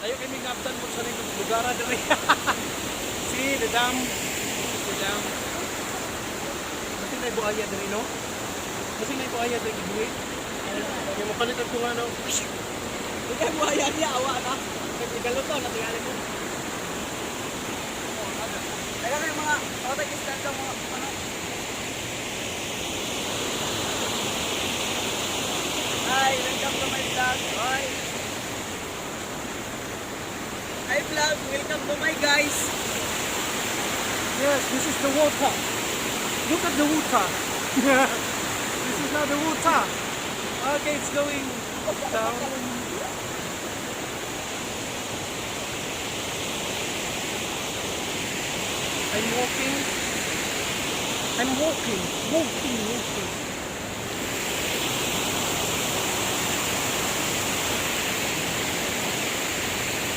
Tayo kami ngabtan mo sa nitong lugar diri. See the dam. The dam. Kasi may buhaya diri no? Kasi may buhaya diri gibuhi. Kaya mapalitan ko nga no. Ikaw buhaya niya, awa na. Igaluto na tingali mo. Kaya may mga Uzbekistan daw mga ano. Hi, welcome to my vlog. Hi. Hi vlog, welcome to my guys. Yes, this is the water. Look at the water. This is not the water. Okay, it's going down. I'm walking. I'm walking.